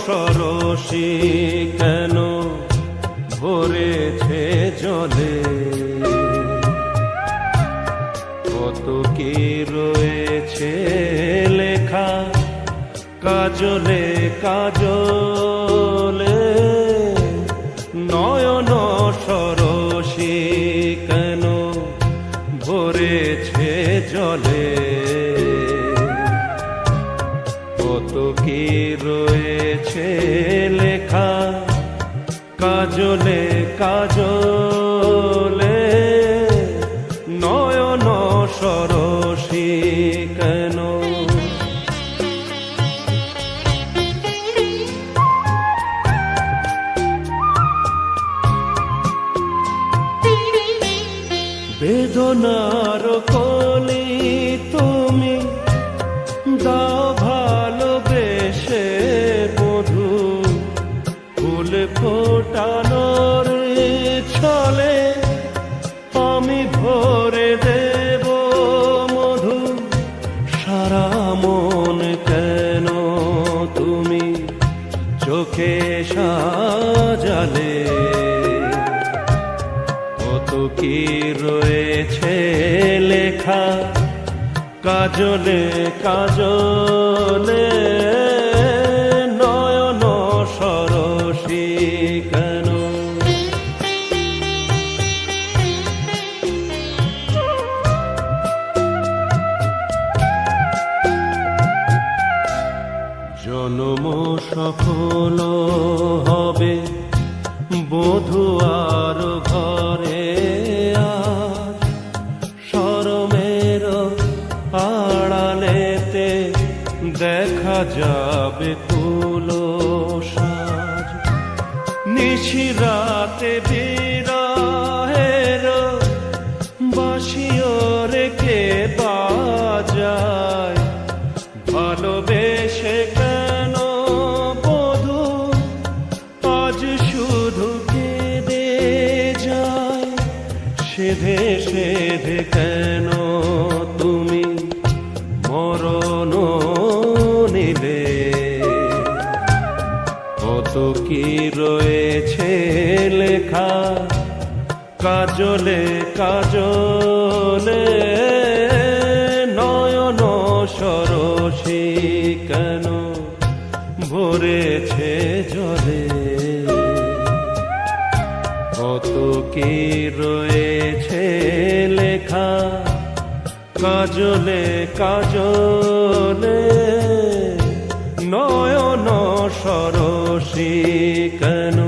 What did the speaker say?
সরসী কেন ভরেছে জলে, কত কি রয়েছে লেখা কাজলে কাজলে, নয়ন সরসী কেন ভরেছে জলে, কত কি রয়েছে লেখা কাজলে কাজলে, নয়ন সরসী কেন। বেদনার কলি তুমি দাও ভালোবেসে মধু, ফুল ফোটানোর ছলে আমি ভরে দেব মধু, সারা মন কেন তুমি চোখে সাজালে, কত কি রয়েছে লেখা কাজলে কাজলে, নয়ন সরসী কেন। জন্ম সফল হবে বধূয়ার ঘরে, আজ শরমের আড়ালেতে দেখা যাবে কুলো সাজ, নিশিরাতে বিরহের বাঁশিও রেখে বাজায়, ভালোবেসে কেন বধূ আজ শুধু কেঁদে যায়, সেধে সেধে কেন তুমি মরণ নিলে, কত কি রয়েছে লেখা কাজলে কাজলে, নয়ন সরসী কেন ভরেছে জলে, কত কি রয়েছে লেখা কাজলে কাজলে, নয়ন সরসী কেন।